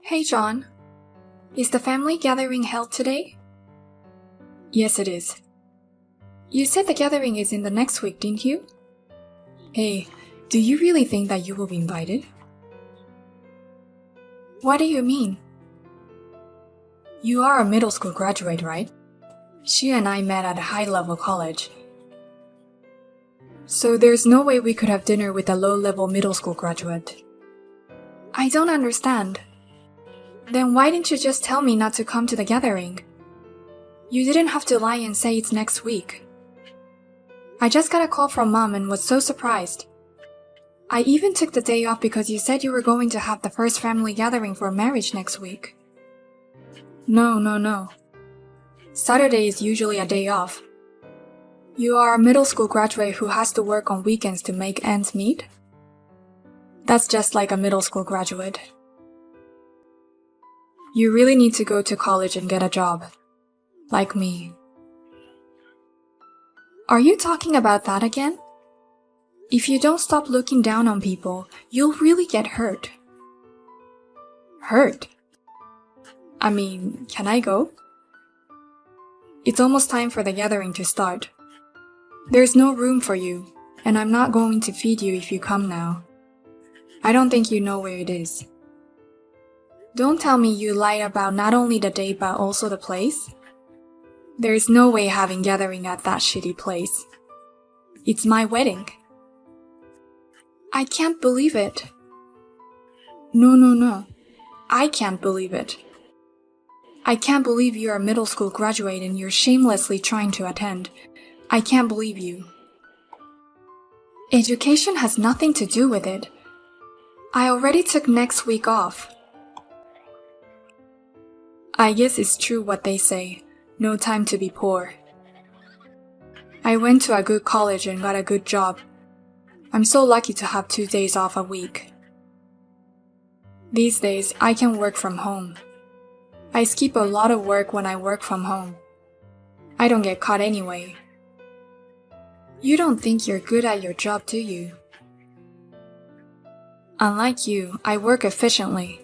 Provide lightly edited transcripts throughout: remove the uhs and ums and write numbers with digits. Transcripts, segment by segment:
Hey John, is the family gathering held today? Yes, it is. You said the gathering is in the next week, didn't you? Hey, do you really think that you will be invited? What do you mean? You are a middle school graduate, right? She and I met at a high-level college. So there's no way we could have dinner with a low-level middle school graduate. I don't understand. Then why didn't you just tell me not to come to the gathering? You didn't have to lie and say it's next week. I just got a call from Mom and was so surprised. I even took the day off because you said you were going to have the first family gathering for marriage next week. No. Saturday is usually a day off. You are a middle school graduate who has to work on weekends to make ends meet? That's just like a middle school graduate. You really need to go to college and get a job. Like me. Are you talking about that again? If you don't stop looking down on people, you'll really get hurt. Hurt? I mean, can I go? It's almost time for the gathering to start. There's no room for you, and I'm not going to feed you if you come now. I don't think you know where it is. Don't tell me you lied about not only the date but also the place. There's no way having gathering at that shitty place. It's my wedding. I can't believe it. No. I can't believe it. I can't believe you're a middle school graduate and you're shamelessly trying to attend. I can't believe you. Education has nothing to do with it. I already took next week off. I guess it's true what they say. No time to be poor. I went to a good college and got a good job. I'm so lucky to have 2 days off a week. These days, I can work from home. I skip a lot of work when I work from home. I don't get caught anyway. You don't think you're good at your job, do you? Unlike you, I work efficiently.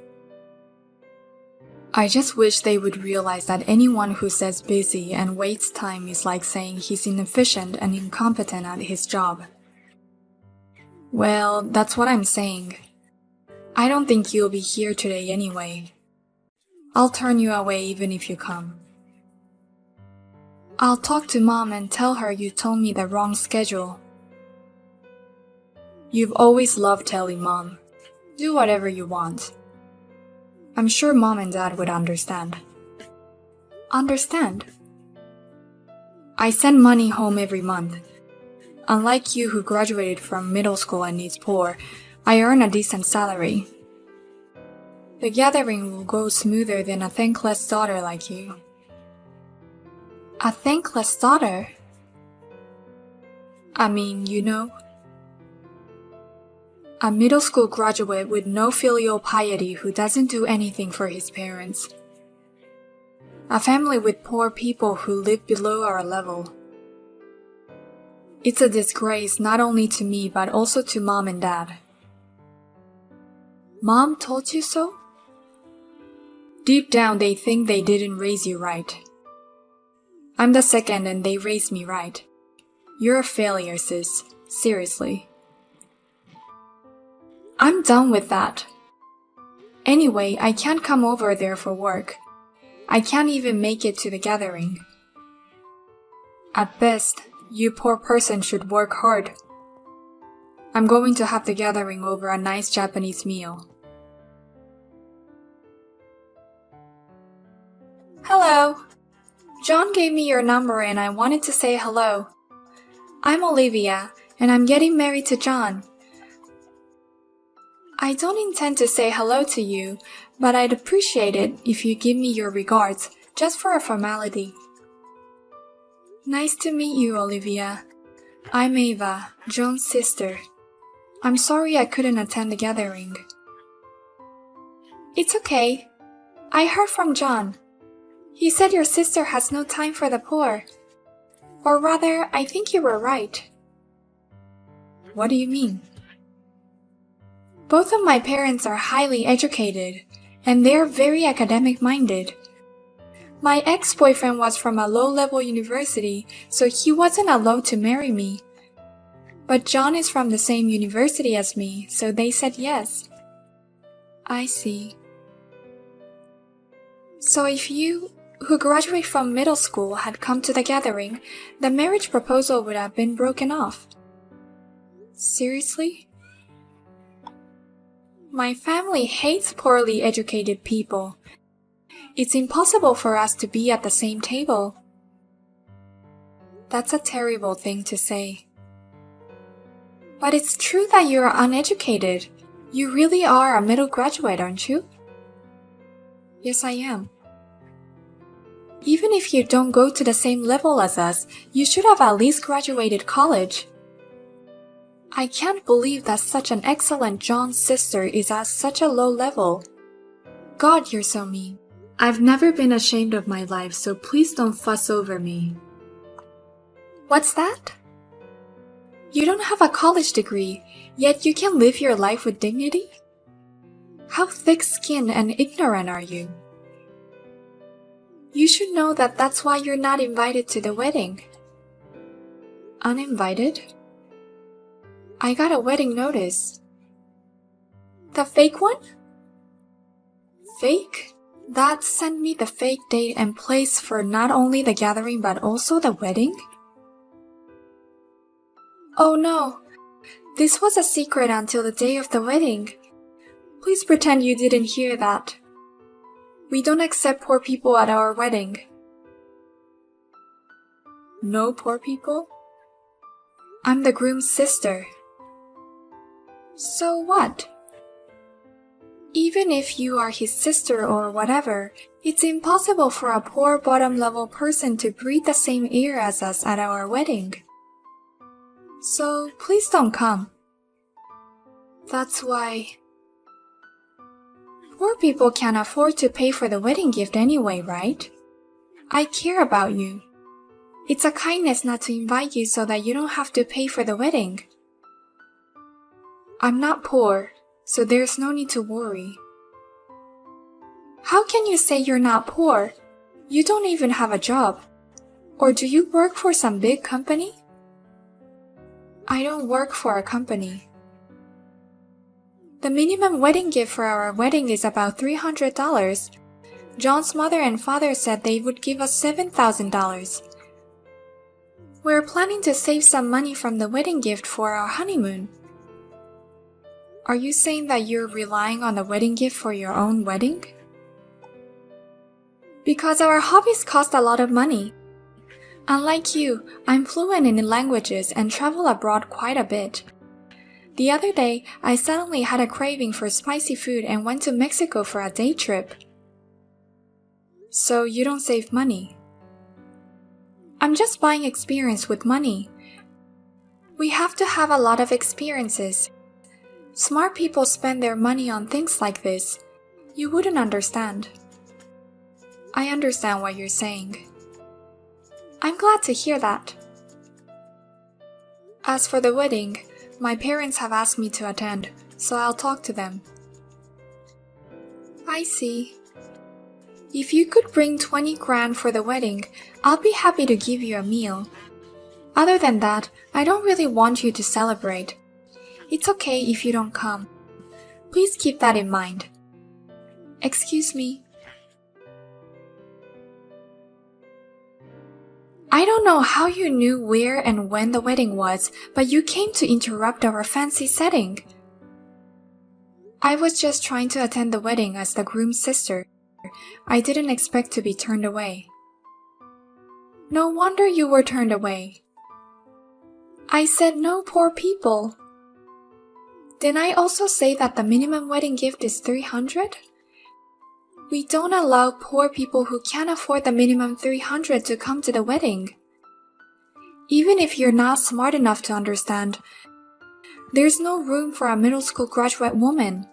I just wish they would realize that anyone who says busy and wastes time is like saying he's inefficient and incompetent at his job. Well, that's what I'm saying. I don't think you'll be here today anyway. I'll turn you away even if you come. I'll talk to Mom and tell her you told me the wrong schedule. You've always loved telling Mom. Do whatever you want. I'm sure Mom and Dad would understand. Understand? I send money home every month. Unlike you who graduated from middle school and is poor, I earn a decent salary. The gathering will go smoother than a thankless daughter like you. A thankless daughter? I mean, you know. A middle school graduate with no filial piety who doesn't do anything for his parents. A family with poor people who live below our level. It's a disgrace not only to me but also to Mom and Dad. Mom told you so? Deep down they think they didn't raise you right. I'm the second and they raised me right. You're a failure, sis. Seriously. I'm done with that. Anyway, I can't come over there for work. I can't even make it to the gathering. At best, you poor person should work hard. I'm going to have the gathering over a nice Japanese meal. Hello. John gave me your number and I wanted to say hello. I'm Olivia, and I'm getting married to John. I don't intend to say hello to you, but I'd appreciate it if you give me your regards, just for a formality. Nice to meet you, Olivia. I'm Ava, John's sister. I'm sorry I couldn't attend the gathering. It's okay. I heard from John. He said your sister has no time for the poor. Or rather, I think you were right. What do you mean? Both of my parents are highly educated, and they're very academic-minded. My ex-boyfriend was from a low-level university, so he wasn't allowed to marry me. But John is from the same university as me, so they said yes. I see. So if you, who graduate from middle school, had come to the gathering, the marriage proposal would have been broken off. Seriously? My family hates poorly educated people. It's impossible for us to be at the same table. That's a terrible thing to say. But it's true that you're uneducated. You really are a middle graduate, aren't you? Yes, I am. Even if you don't go to the same level as us, you should have at least graduated college. I can't believe that such an excellent John's sister is at such a low level. God, you're so mean. I've never been ashamed of my life, so please don't fuss over me. What's that? You don't have a college degree, yet you can live your life with dignity? How thick-skinned and ignorant are you? You should know that that's why you're not invited to the wedding. Uninvited? I got a wedding notice. The fake one? Fake? Dad sent me the fake date and place for not only the gathering but also the wedding? Oh no, this was a secret until the day of the wedding. Please pretend you didn't hear that. We don't accept poor people at our wedding. No poor people? I'm the groom's sister. So what? Even if you are his sister or whatever, it's impossible for a poor bottom-level person to breathe the same air as us at our wedding. So please don't come. That's why. Poor people can't afford to pay for the wedding gift anyway, right? I care about you. It's a kindness not to invite you so that you don't have to pay for the wedding. I'm not poor, so there's no need to worry. How can you say you're not poor? You don't even have a job. Or do you work for some big company? I don't work for a company. The minimum wedding gift for our wedding is about $300. John's mother and father said they would give us $7,000. We're planning to save some money from the wedding gift for our honeymoon. Are you saying that you're relying on the wedding gift for your own wedding? Because our hobbies cost a lot of money. Unlike you, I'm fluent in languages and travel abroad quite a bit. The other day, I suddenly had a craving for spicy food and went to Mexico for a day trip. So you don't save money. I'm just buying experience with money. We have to have a lot of experiences. Smart people spend their money on things like this. You wouldn't understand. I understand what you're saying. I'm glad to hear that. As for the wedding, my parents have asked me to attend, so I'll talk to them. I see. If you could bring 20 grand for the wedding, I'll be happy to give you a meal. Other than that, I don't really want you to celebrate. It's okay if you don't come. Please keep that in mind. Excuse me. I don't know how you knew where and when the wedding was, but you came to interrupt our fancy setting. I was just trying to attend the wedding as the groom's sister. I didn't expect to be turned away. No wonder you were turned away. I said no poor people. Didn't I also say that the minimum wedding gift is $300? We don't allow poor people who can't afford the minimum $300 to come to the wedding. Even if you're not smart enough to understand, there's no room for a middle school graduate woman.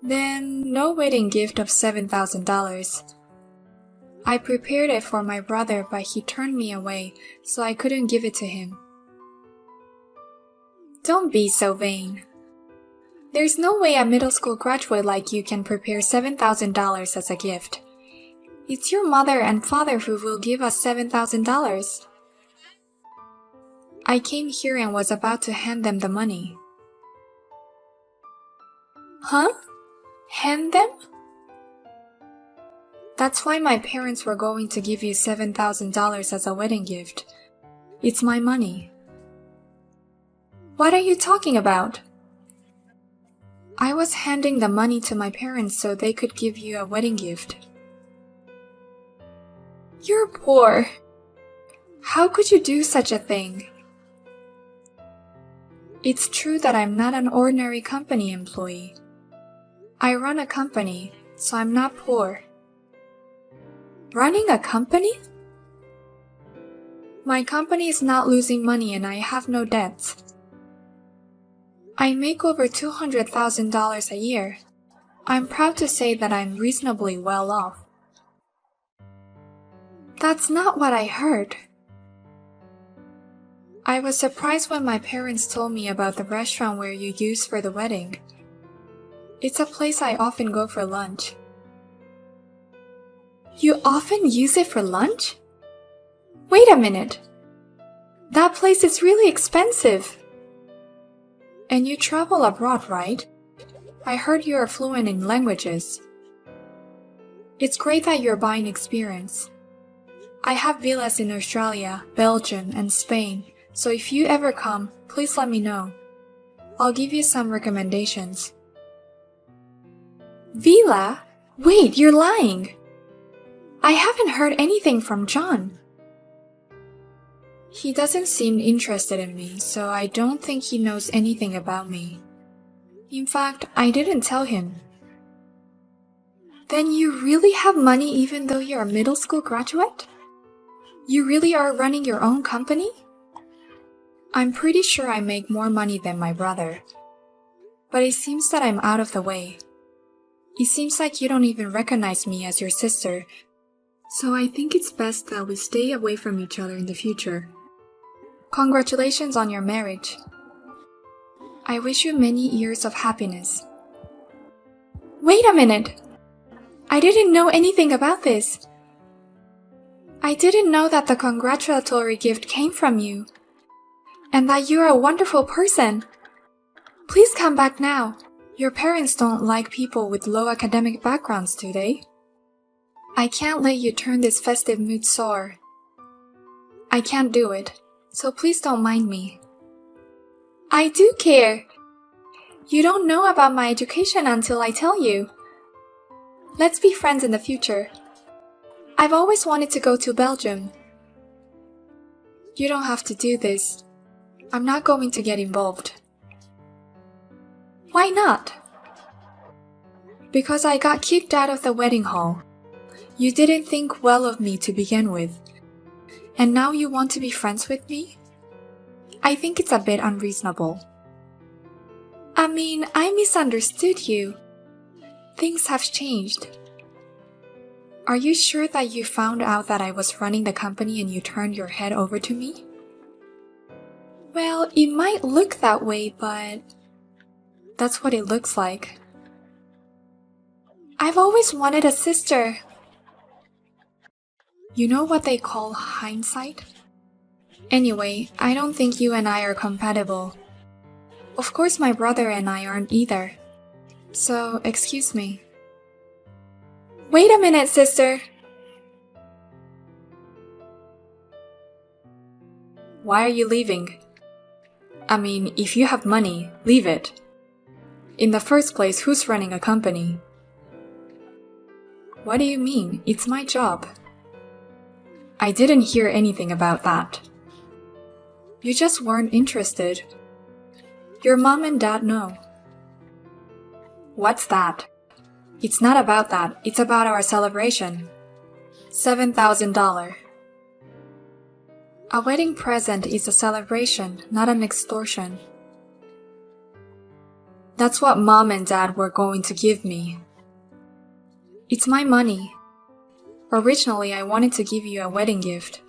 Then, no wedding gift of $7,000. I prepared it for my brother, but he turned me away, so I couldn't give it to him. Don't be so vain. There's no way a middle school graduate like you can prepare $7,000 as a gift. It's your mother and father who will give us $7,000. I came here and was about to hand them the money. Huh? Hand them? That's why my parents were going to give you $7,000 as a wedding gift. It's my money. What are you talking about? I was handing the money to my parents so they could give you a wedding gift. You're poor. How could you do such a thing? It's true that I'm not an ordinary company employee. I run a company, so I'm not poor. Running a company? My company is not losing money and I have no debts. I make over $200,000 a year. I'm proud to say that I'm reasonably well off. That's not what I heard. I was surprised when my parents told me about the restaurant where you used for the wedding. It's a place I often go for lunch. You often use it for lunch? Wait a minute. That place is really expensive. And you travel abroad, right? I heard you are fluent in languages. It's great that you're buying experience. I have villas in Australia, Belgium, and Spain, so if you ever come, please let me know. I'll give you some recommendations. Villa? Wait, you're lying. I haven't heard anything from John. He doesn't seem interested in me, so I don't think he knows anything about me. In fact, I didn't tell him. Then you really have money even though you're a middle school graduate? You really are running your own company? I'm pretty sure I make more money than my brother. But it seems that I'm out of the way. It seems like you don't even recognize me as your sister, so I think it's best that we stay away from each other in the future. Congratulations on your marriage. I wish you many years of happiness. Wait a minute! I didn't know anything about this. I didn't know that the congratulatory gift came from you, and that you're a wonderful person. Please come back now. Your parents don't like people with low academic backgrounds, do they? I can't let you turn this festive mood sour. I can't do it, so please don't mind me. I do care. You don't know about my education until I tell you. Let's be friends in the future. I've always wanted to go to Belgium. You don't have to do this. I'm not going to get involved. Why not? Because I got kicked out of the wedding hall. You didn't think well of me to begin with. And now you want to be friends with me? I think it's a bit unreasonable. I mean, I misunderstood you. Things have changed. Are you sure that you found out that I was running the company and you turned your head over to me? Well, it might look that way, but that's what it looks like. I've always wanted a sister. You know what they call hindsight? Anyway, I don't think you and I are compatible. Of course my brother and I aren't either. So, excuse me. Wait a minute, sister! Why are you leaving? I mean, if you have money, leave it. In the first place, who's running a company? What do you mean? It's my job. I didn't hear anything about that. You just weren't interested. Your mom and dad know. What's that? It's not about that. It's about our celebration. $7,000. A wedding present is a celebration, not an extortion. That's what mom and dad were going to give me. It's my money. Originally, I wanted to give you a wedding gift.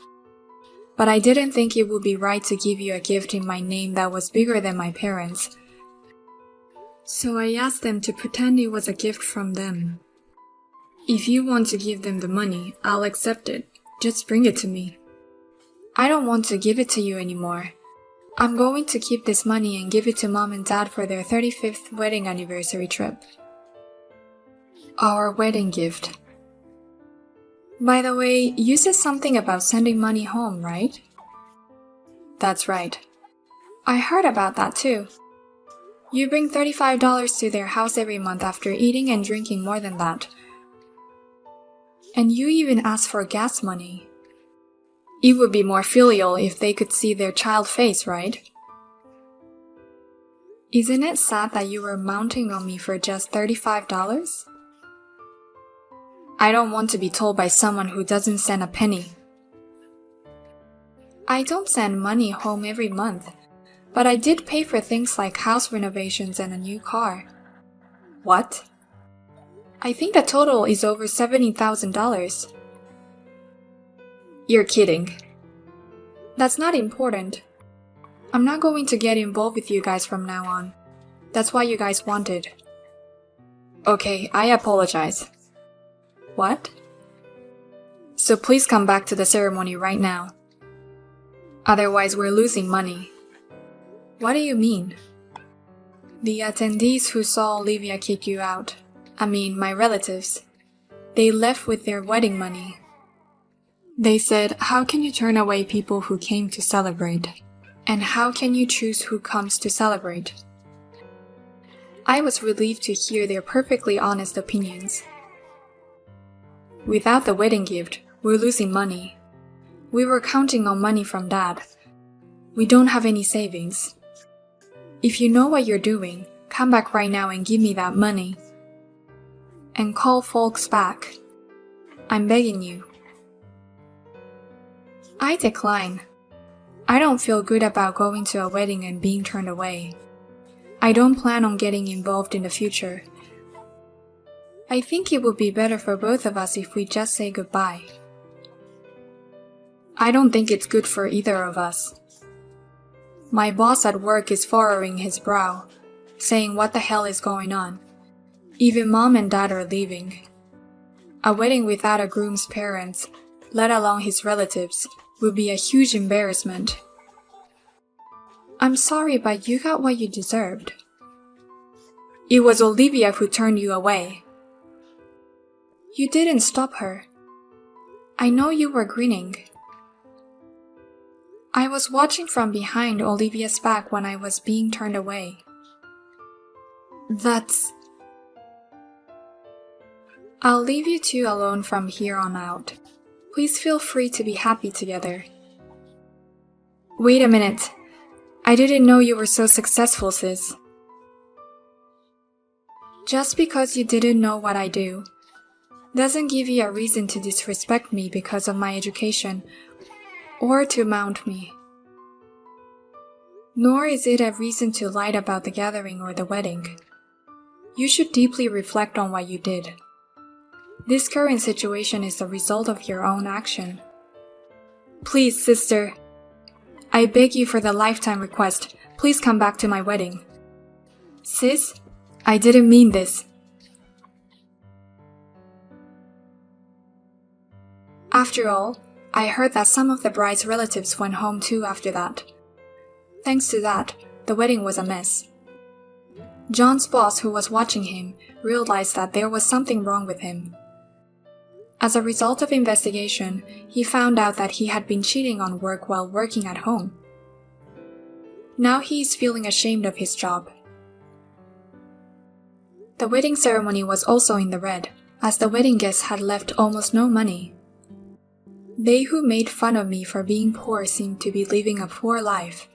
But I didn't think it would be right to give you a gift in my name that was bigger than my parents. So I asked them to pretend it was a gift from them. If you want to give them the money, I'll accept it. Just bring it to me. I don't want to give it to you anymore. I'm going to keep this money and give it to Mom and Dad for their 35th wedding anniversary trip. Our wedding gift. By the way, you said something about sending money home, right? That's right. I heard about that too. You bring $35 to their house every month after eating and drinking more than that. And you even ask for gas money. It would be more filial if they could see their child face, right? Isn't it sad that you were mounting on me for just $35? I don't want to be told by someone who doesn't send a penny. I don't send money home every month, but I did pay for things like house renovations and a new car. What? I think the total is over $70,000. You're kidding. That's not important. I'm not going to get involved with you guys from now on. That's what you guys wanted. Okay, I apologize. What? So please come back to the ceremony right now. Otherwise, we're losing money. What do you mean? The attendees who saw Olivia kick you out, my relatives, they left with their wedding money. They said, how can you turn away people who came to celebrate? And how can you choose who comes to celebrate? I was relieved to hear their perfectly honest opinions. Without the wedding gift, we're losing money. We were counting on money from Dad. We don't have any savings. If you know what you're doing, come back right now and give me that money. And call folks back. I'm begging you. I decline. I don't feel good about going to a wedding and being turned away. I don't plan on getting involved in the future. I think it would be better for both of us if we just say goodbye. I don't think it's good for either of us. My boss at work is furrowing his brow, saying what the hell is going on. Even Mom and Dad are leaving. A wedding without a groom's parents, let alone his relatives, would be a huge embarrassment. I'm sorry, but you got what you deserved. It was Olivia who turned you away. You didn't stop her. I know you were grinning. I was watching from behind Olivia's back when I was being turned away. I'll leave you two alone from here on out. Please feel free to be happy together. Wait a minute. I didn't know you were so successful, sis. Just because you didn't know what I do doesn't give you a reason to disrespect me because of my education or to mount me. Nor is it a reason to lie about the gathering or the wedding. You should deeply reflect on what you did. This current situation is the result of your own action. Please, sister, I beg you for the lifetime request, please come back to my wedding. Sis, I didn't mean this. After all, I heard that some of the bride's relatives went home too after that. Thanks to that, the wedding was a mess. John's boss, who was watching him, realized that there was something wrong with him. As a result of investigation, he found out that he had been cheating on work while working at home. Now he is feeling ashamed of his job. The wedding ceremony was also in the red, as the wedding guests had left almost no money. They who made fun of me for being poor seemed to be living a poor life.